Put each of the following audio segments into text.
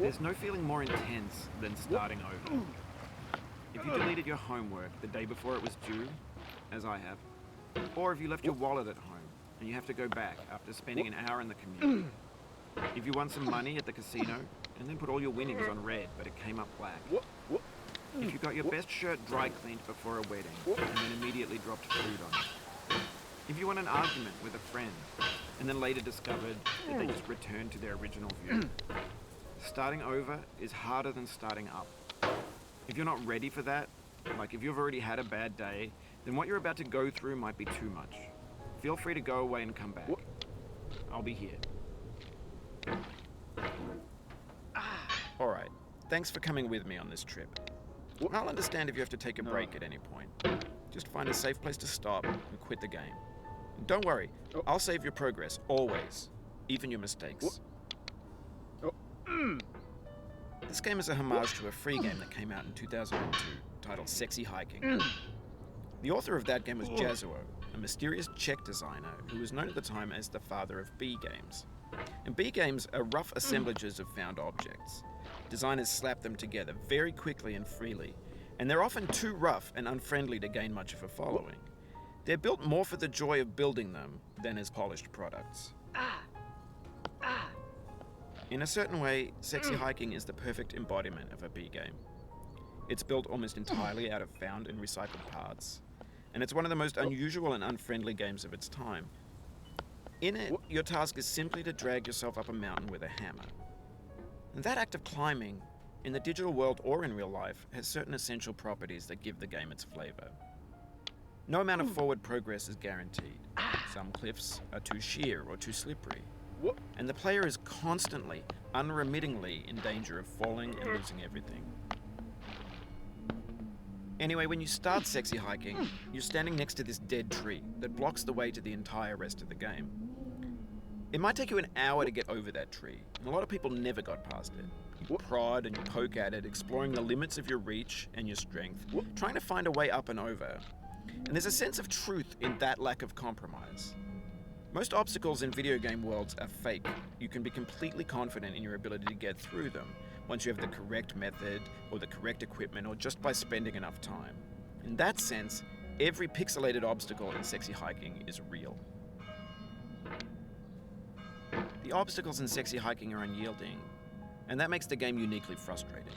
There's no feeling more intense than starting over. If you deleted your homework the day before it was due, as I have, or if you left your wallet at home and you have to go back after spending an hour in the commute. If you won some money at the casino and then put all your winnings on red but it came up black. If you got your best shirt dry cleaned before a wedding and then immediately dropped food on it. If you won an argument with a friend and then later discovered that they just returned to their original view. Starting over is harder than starting up. If you're not ready for that, like if you've already had a bad day, then what you're about to go through might be too much. Feel free to go away and come back. I'll be here. Alright, thanks for coming with me on this trip. I'll understand if you have to take a break at any point. Just find a safe place to stop and quit the game. And don't worry, I'll save your progress, always. Even your mistakes. This game is a homage to a free game that came out in 2002, titled Sexy Hiking. The author of that game was Jazuo, a mysterious Czech designer who was known at the time as the father of B games. And B games are rough assemblages of found objects. Designers slap them together very quickly and freely, and they're often too rough and unfriendly to gain much of a following. They're built more for the joy of building them than as polished products. In a certain way, Sexy Hiking is the perfect embodiment of a B game. It's built almost entirely out of found and recycled parts, and it's one of the most unusual and unfriendly games of its time. In it, your task is simply to drag yourself up a mountain with a hammer. And that act of climbing, in the digital world or in real life, has certain essential properties that give the game its flavor. No amount of forward progress is guaranteed. Some cliffs are too sheer or too slippery. And the player is constantly, unremittingly in danger of falling and losing everything. Anyway, when you start Sexy Hiking, you're standing next to this dead tree that blocks the way to the entire rest of the game. It might take you an hour to get over that tree, and a lot of people never got past it. You prod and you poke at it, exploring the limits of your reach and your strength, trying to find a way up and over. And there's a sense of truth in that lack of compromise. Most obstacles in video game worlds are fake. You can be completely confident in your ability to get through them once you have the correct method or the correct equipment or just by spending enough time. In that sense, every pixelated obstacle in Sexy Hiking is real. The obstacles in Sexy Hiking are unyielding, and that makes the game uniquely frustrating.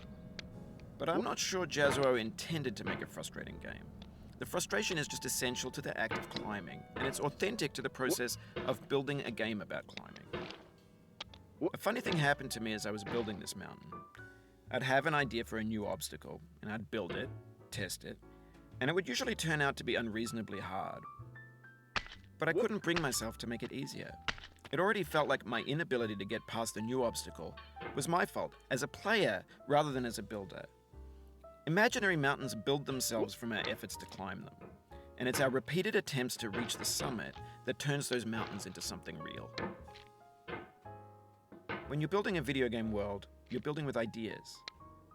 But I'm not sure Jazuo intended to make a frustrating game. The frustration is just essential to the act of climbing, and it's authentic to the process of building a game about climbing. A funny thing happened to me as I was building this mountain. I'd have an idea for a new obstacle, and I'd build it, test it, and it would usually turn out to be unreasonably hard. But I couldn't bring myself to make it easier. It already felt like my inability to get past the new obstacle was my fault as a player rather than as a builder. Imaginary mountains build themselves from our efforts to climb them, and it's our repeated attempts to reach the summit that turns those mountains into something real. When you're building a video game world, you're building with ideas,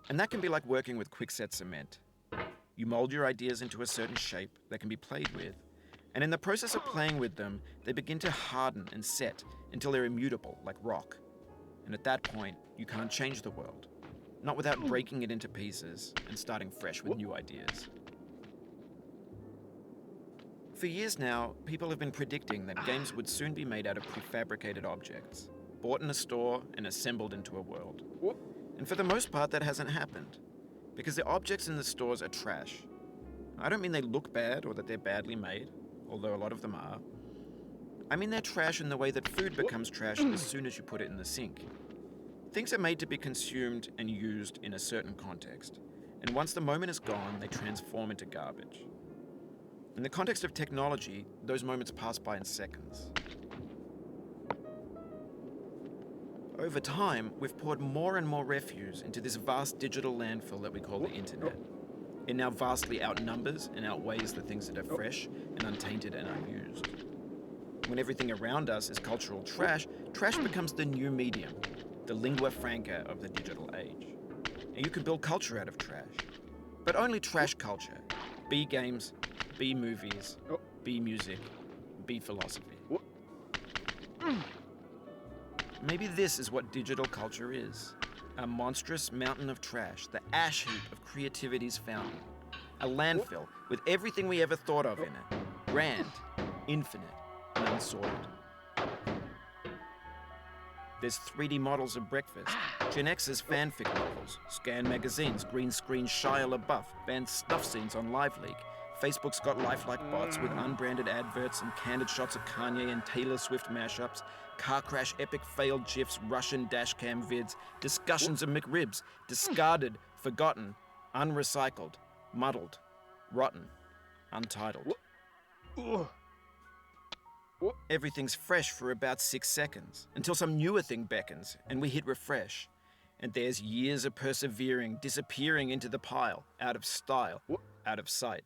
and that can be like working with quickset cement. You mold your ideas into a certain shape that can be played with, and in the process of playing with them, they begin to harden and set until they're immutable, like rock. And at that point, you can't change the world. Not without breaking it into pieces and starting fresh with new ideas. For years now, people have been predicting that games would soon be made out of prefabricated objects, bought in a store and assembled into a world. And for the most part, that hasn't happened, because the objects in the stores are trash. I don't mean they look bad or that they're badly made, although a lot of them are. I mean they're trash in the way that food becomes trash as soon as you put it in the sink. Things are made to be consumed and used in a certain context, and once the moment is gone, they transform into garbage. In the context of technology, those moments pass by in seconds. Over time, we've poured more and more refuse into this vast digital landfill that we call the internet. It now vastly outnumbers and outweighs the things that are fresh and untainted and unused. When everything around us is cultural trash, trash becomes the new medium, the lingua franca of the digital age. And you can build culture out of trash. But only trash culture. B games, B movies, B music, B philosophy. Maybe this is what digital culture is. A monstrous mountain of trash, the ash heap of creativity's fountain. A landfill with everything we ever thought of in it. Grand, infinite, and unsorted. There's 3D models of breakfast, Gen X's fanfic novels, scan magazines, green screen Shia LaBeouf, banned snuff scenes on LiveLeak. Facebook's got lifelike bots with unbranded adverts and candid shots of Kanye and Taylor Swift mashups, car crash epic failed GIFs, Russian dashcam vids, discussions of McRibs, discarded, forgotten, unrecycled, muddled, rotten, untitled. Everything's fresh for about 6 seconds, until some newer thing beckons, and we hit refresh. And there's years of persevering, disappearing into the pile, out of style, out of sight.